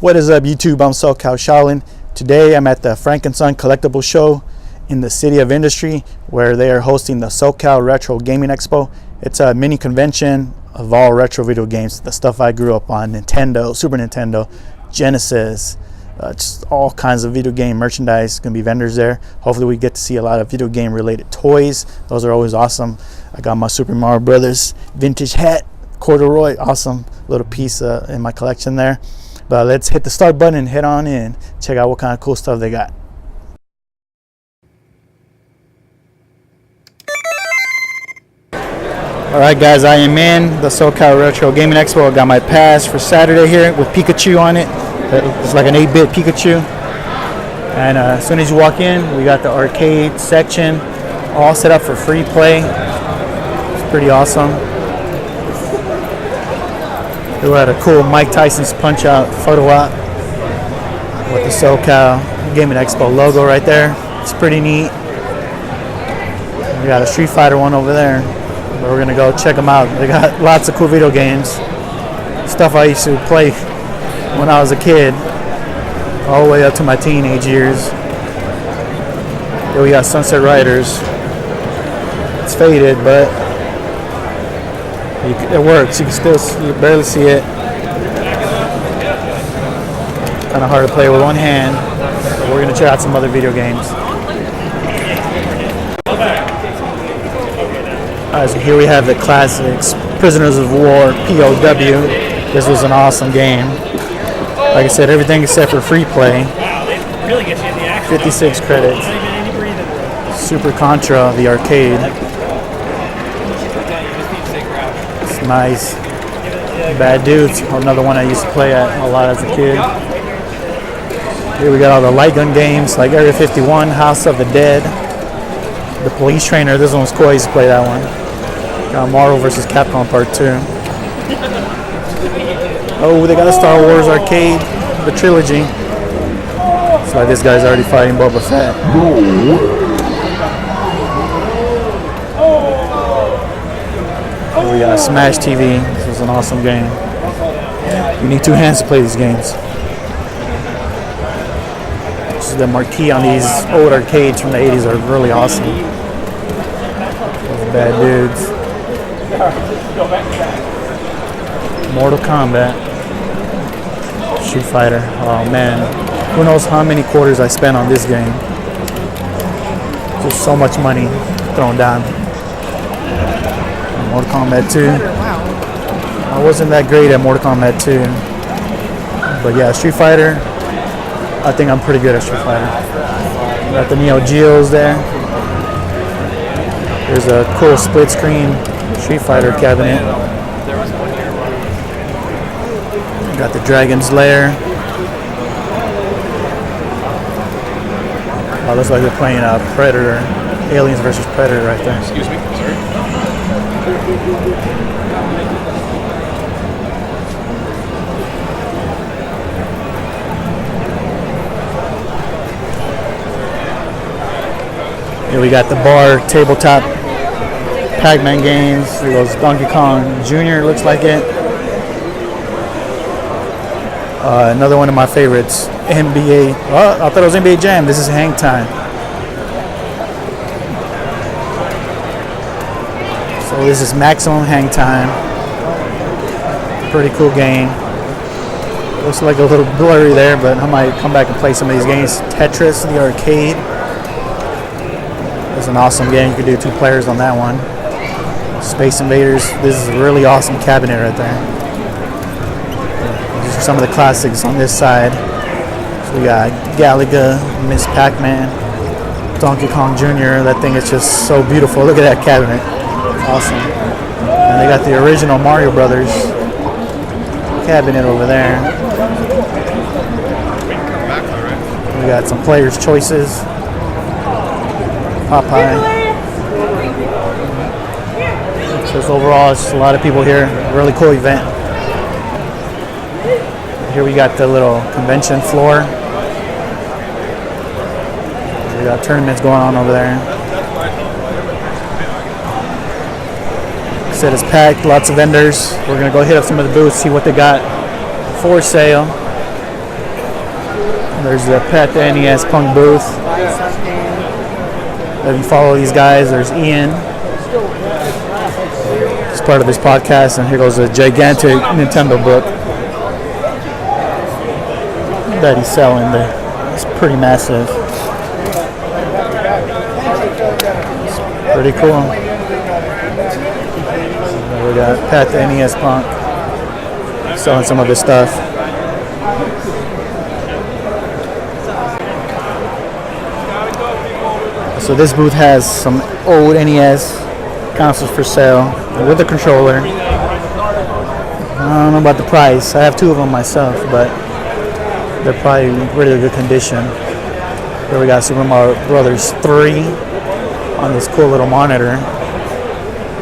What is up, YouTube? I'm SoCal Shaolin. Today I'm at the Frank & Son Collectible Show in the City of Industry, where they are hosting the SoCal Retro Gaming Expo. It's a mini convention of all retro video games, the stuff I grew up on: Nintendo, Super Nintendo, Genesis, just all kinds of video game merchandise. Gonna be vendors there. Hopefully we get to see a lot of video game related toys. Those are always awesome. I got my Super Mario Brothers vintage hat, corduroy, awesome little piece in my collection there. But let's hit the start button and head on in. Check out what kind of cool stuff they got. Alright guys, I am in the SoCal Retro Gaming Expo. I got my pass for Saturday here with Pikachu on it. It's like an 8-bit Pikachu. And as soon as you walk in, we got the arcade section all set up for free play. It's pretty awesome. We had a cool Mike Tyson's Punch Out photo op with the SoCal Gaming Expo logo right there. It's pretty neat. We got a Street Fighter one over there. We're gonna go check them out. They got lots of cool video games, stuff I used to play when I was a kid, all the way up to my teenage years. Here we got Sunset Riders. It's faded, but it works. You can still you barely see it. Kind of hard to play with one hand. But we're gonna check out some other video games. Alright, so here we have the classics: Prisoners of War, POW. This was an awesome game. Like I said, everything except for free play. 56 credits. Super Contra, the arcade. It's nice. Bad Dudes, another one I used to play at a lot as a kid. Here we got all the light gun games like Area 51, House of the Dead. The Police Trainer, this one was cool. I used to play that one. Got Marvel vs. Capcom Part 2. Oh, they got a Star Wars arcade, the trilogy. It's like this guy's already fighting Boba Fett. Oh, we got Smash TV. This was an awesome game. You need two hands to play these games. This is the marquee on these old arcades from the 80s are really awesome. Those Bad Dudes. Mortal Kombat. Street Fighter. Oh man, who knows how many quarters I spent on this game. Just so much money thrown down. Mortal Kombat 2. I wasn't that great at Mortal Kombat 2. But yeah, Street Fighter, I think I'm pretty good at Street Fighter. Got the Neogeos there. There's a cool split screen Street Fighter cabinet. Got the Dragon's Lair. Oh, looks like they're playing Predator, Aliens versus Predator right there. Excuse me, sorry. Here we got the bar tabletop Pac-Man games. Here goes Donkey Kong Jr. looks like it. Another one of my favorites, NBA. Oh, I thought it was NBA Jam. This is Hang Time. So this is Maximum Hang Time. Pretty cool game. Looks like a little blurry there, but I might come back and play some of these games. Tetris, the arcade. It's an awesome game. You could do 2 players on that one. Space Invaders. This is a really awesome cabinet right there. These are some of the classics on this side. So we got Galaga, Miss Pac-Man, Donkey Kong Jr. That thing is just so beautiful. Look at that cabinet. It's awesome. And they got the original Mario Brothers cabinet over there. We got some players' choices. Popeye. So overall, it's a lot of people here. Really cool event. Here we got the little convention floor. We got tournaments going on over there. Like I said, it's packed, lots of vendors. We're gonna go hit up some of the booths, see what they got for sale. There's the Pet, the NES Punk booth. If you follow these guys, there's Ian. He's part of this podcast, and here goes a gigantic Nintendo book that he's selling there. It's pretty massive. It's pretty cool. We got Pat the NES Punk selling some of his stuff. So this booth has some old NES consoles for sale with a controller. I don't know about the price. I have two of them myself, but they're probably in really good condition. Here we got Super Mario Brothers 3 on this cool little monitor.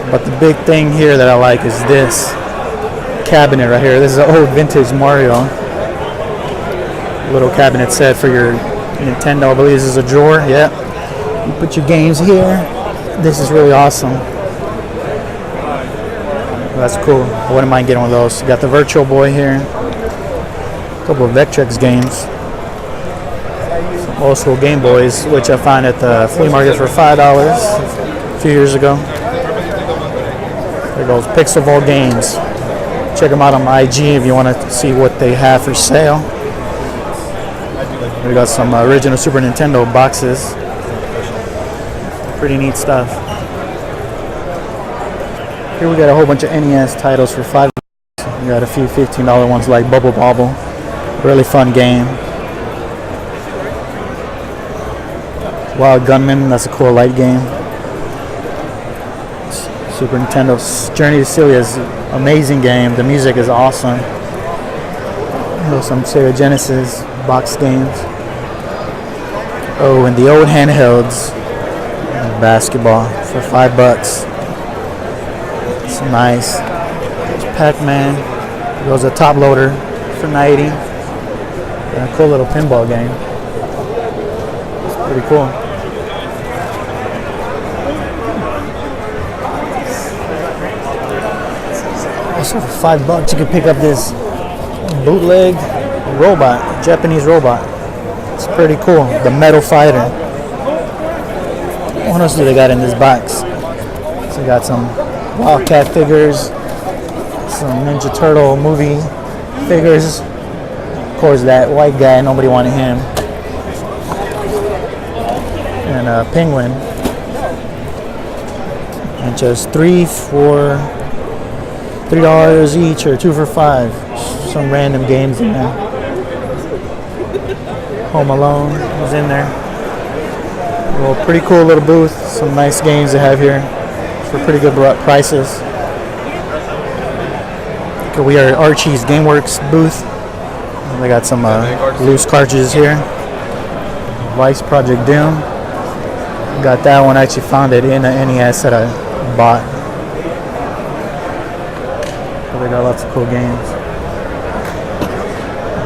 But the big thing here that I like is this cabinet right here. This is an old vintage Mario little cabinet set for your Nintendo. I believe this is a drawer. Yeah. You put your games here. This is really awesome. That's cool. I wouldn't mind getting one of those. You got the Virtual Boy here. A couple of Vectrex games. Some old school Game Boys, which I found at the flea market for $5 a few years ago. There goes Pixelvault Games. Check them out on my IG if you want to see what they have for sale. We got some original Super Nintendo boxes. Pretty neat stuff. Here we got a whole bunch of NES titles for $5. We got a few $15 ones like Bubble Bobble. Really fun game. Wild Gunman, that's a cool light game. Super Nintendo's Journey to Celia is an amazing game. The music is awesome. There's some Sega Genesis box games. Oh, and the old handhelds. Basketball for $5. It's nice. There's Pac-Man. There's a top loader for $90. And a cool little pinball game. It's pretty cool. Also for $5 you can pick up this bootleg robot, Japanese robot. It's pretty cool. The Metal Fighter. What else do they got in this box? So we got some Wildcat figures, some Ninja Turtle movie figures. Of course, that white guy, nobody wanted him. And a penguin. And just $3 each, or 2 for $5. Some random games in there. Home Alone is in there. Well, pretty cool little booth. Some nice games they have here for pretty good prices. Okay, we are at Archie's GameWorks booth. They got some loose cartridges here. Vice Project Doom. Got that one. I actually found it in a NES that I bought. They got lots of cool games.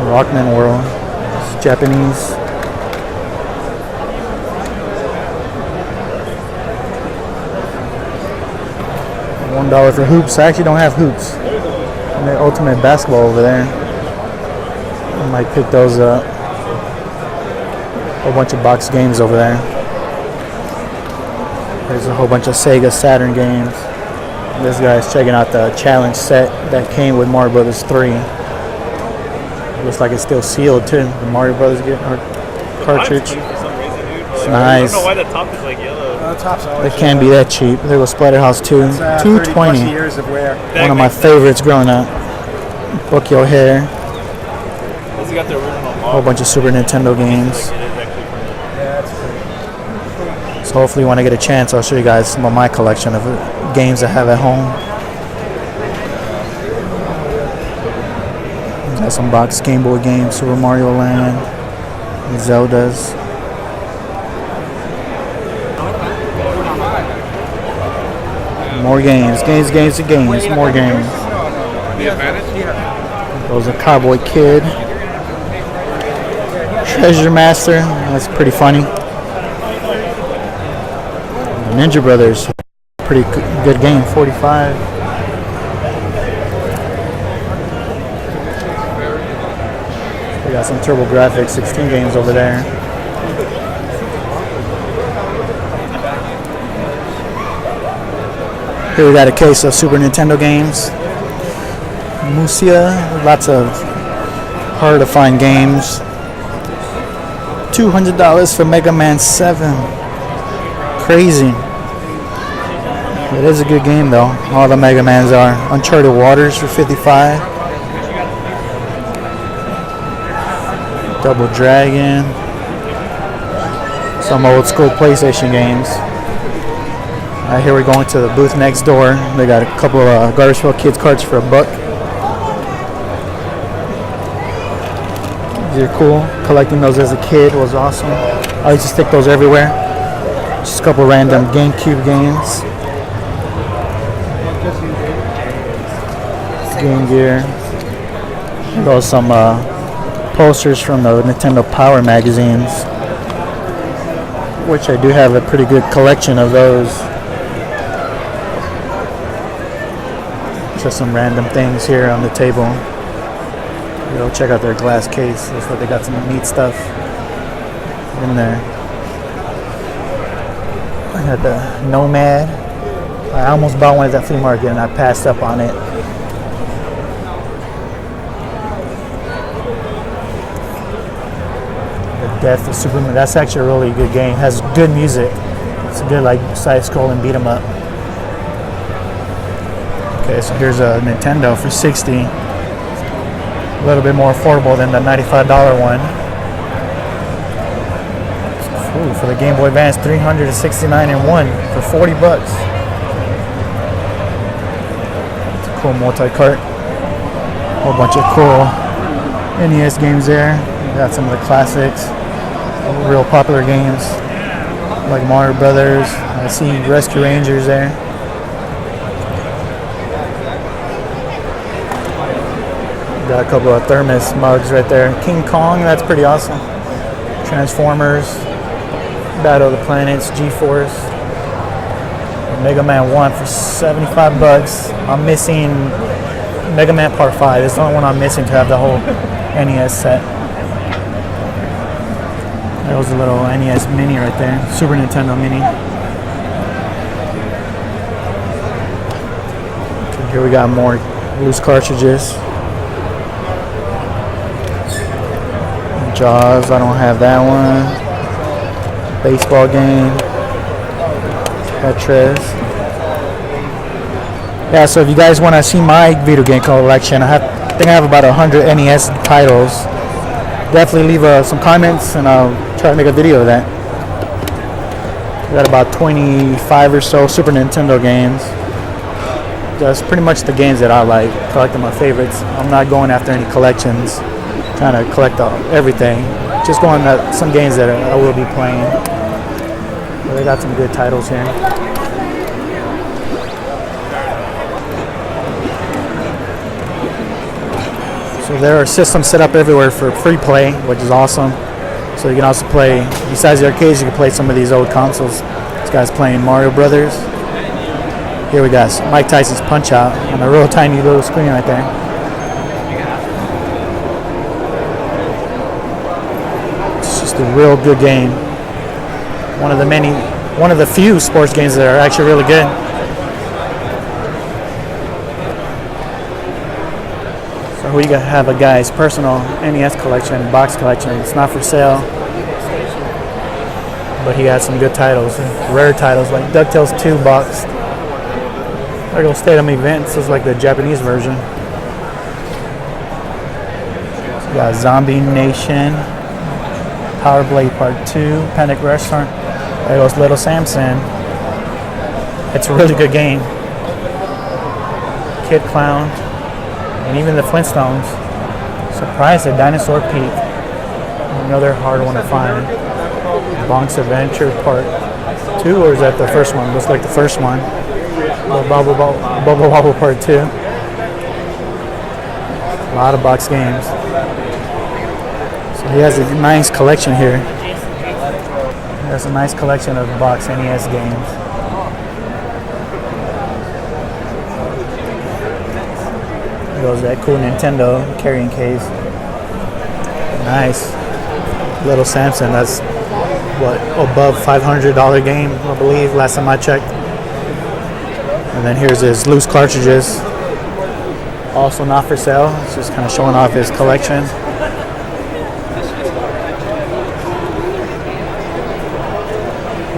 Rockman World. It's Japanese. $1 for hoops. I actually don't have hoops. And the Ultimate Basketball over there. I might pick those up. A whole bunch of box games over there. There's a whole bunch of Sega Saturn games. This guy's checking out the challenge set that came with Mario Brothers 3. Looks like it's still sealed too. The Mario Brothers cartridge. It's nice. I don't know why the top is like yellow. It can't be that cheap. There goes Splatterhouse 2. $2.20. Years of wear. One of my favorites growing up. Book Your Hair. A whole bunch of Super Nintendo games. So hopefully when I get a chance, I'll show you guys some of my collection of games I have at home. Got some box Game Boy games, Super Mario Land, Zeldas. More games, games, more games. There's a Cowboy Kid. Treasure Master, that's pretty funny. Ninja Brothers, pretty good game, 45. We got some TurboGrafx 16 games over there. Here we got a case of Super Nintendo games. Musia, lots of hard to find games. $200 for Mega Man 7. Crazy. It is a good game though. All the Mega Mans are. Uncharted Waters for $55. Double Dragon. Some old school PlayStation games. Alright, here we're going to the booth next door. They got a couple of Garbage Pail Kids cards for $1. These are cool. Collecting those as a kid was awesome. I used to stick those everywhere. Just a couple random GameCube games. Game Gear. Those some posters from the Nintendo Power magazines, which I do have a pretty good collection of those. Just some random things here on the table. Go check out their glass case. Looks like they got some neat stuff in there. I got the Nomad. I almost bought one at that flea market and I passed up on it. Death of Superman. That's actually a really good game. It has good music. It's a good like side-scrolling beat 'em up. Okay, so here's a Nintendo for $60. A little bit more affordable than the $95 one. Ooh, for the Game Boy Advance, 369 in one for $40. It's a cool multi-cart. Whole bunch of cool NES games there. Got some of the classics. Real popular games like Mario Brothers. I see Rescue Rangers there. Got a couple of thermos mugs right there. King Kong, that's pretty awesome. Transformers, Battle of the Planets, G-Force. Mega Man 1 for $75. I'm missing Mega Man Part 5. It's the only one I'm missing to have the whole NES set. That was a little NES Mini right there. Super Nintendo Mini. Okay, here we got more loose cartridges. Jaws, I don't have that one. Baseball game. Tetris. Yeah, so if you guys want to see my video game collection, I think I have about 100 NES titles. Definitely leave some comments and I'll try to make a video of that. We got about 25 or so Super Nintendo games. That's pretty much the games that I like, collecting my favorites. I'm not going after any collections, trying to collect everything. Just going at some games that I will be playing. But they got some good titles here. So there are systems set up everywhere for free play, which is awesome. So you can also play, besides the arcades, you can play some of these old consoles. This guy's playing Mario Brothers. Here we got Mike Tyson's Punch-Out on a real tiny little screen right there. It's just a real good game. One of the few sports games that are actually really good. So we have a guy's personal NES collection, box collection. It's not for sale, but he has some good titles, rare titles like DuckTales 2 boxed. Lego Stadium Events is like the Japanese version. We got Zombie Nation, Power Blade Part 2, Panic Restaurant. There goes Little Samson. It's a really good game. Kid Clown, and even the Flintstones. Surprise at Dinosaur Peak. Another hard one to find. Bonk's Adventure Part 2, or is that the first one? Looks like the first one. Bubble Bobble Part 2. A lot of box games. So he has a nice collection here. He has a nice collection of box NES games. There goes that cool Nintendo carrying case. Nice. Little Samson, that's what, above $500 game, I believe, last time I checked. And then here's his loose cartridges, also not for sale. It's just kind of showing off his collection.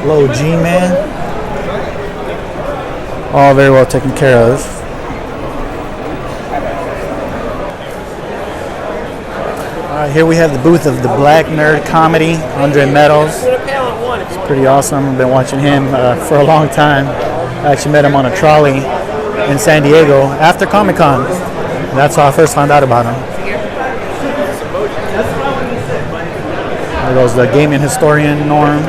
Low G-Man, all very well taken care of. Here we have the booth of the Black Nerd Comedy, Andre Meadows. It's pretty awesome. I've been watching him for a long time. I actually met him on a trolley in San Diego after Comic-Con. That's how I first found out about him. There goes the gaming historian, Norm.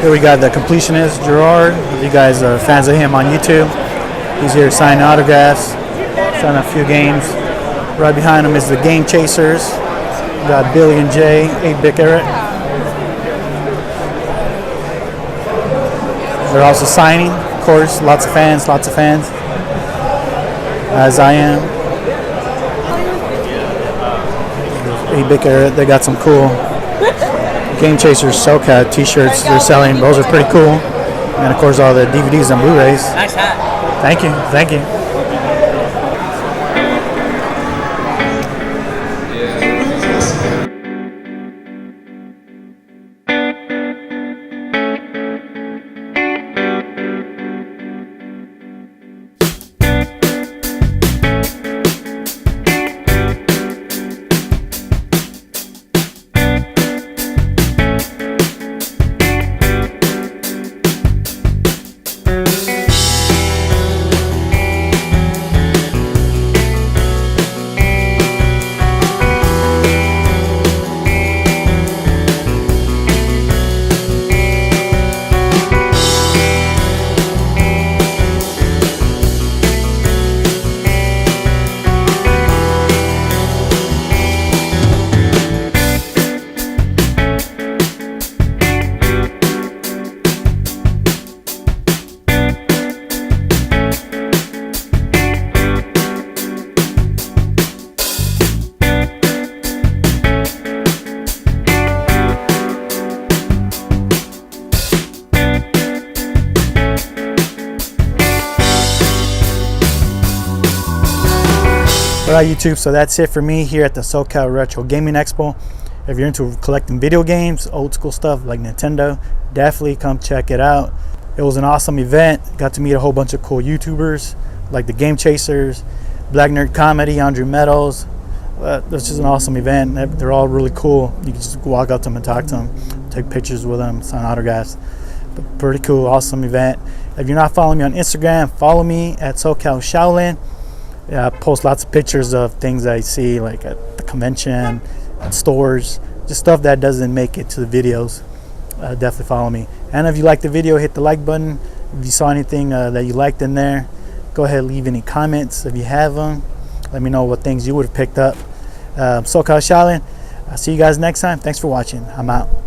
Here we got the completionist, Gerard. If you guys are fans of him on YouTube, he's here signing autographs, signing a few games. Right behind him is the Game Chasers. We got Billy and Jay, 8-Bit Eric. They're also signing, of course, lots of fans, as I am. 8-Bit Eric, they got some cool Game Chasers SoCal t-shirts they're selling. Those are pretty cool. And of course all the DVDs and Blu-rays. Nice hat. Thank you. Alright YouTube, so that's it for me here at the SoCal Retro Gaming Expo. If you're into collecting video games, old school stuff like Nintendo, definitely come check it out. It was an awesome event. Got to meet a whole bunch of cool YouTubers like the Game Chasers, Black Nerd Comedy, Andre Meadows. This is an awesome event. They're all really cool. You can just walk up to them and talk to them, take pictures with them, sign autographs. But pretty cool, awesome event. If you're not following me on Instagram, follow me at SoCal Shaolin. I post lots of pictures of things I see like at the convention, at stores, just stuff that doesn't make it to the videos. Definitely follow me. And if you like the video, hit the like button. If you saw anything that you liked in there, go ahead and leave any comments if you have them. Let me know what things you would have picked up. SoCal Shaolin. I'll see you guys next time. Thanks for watching. I'm out.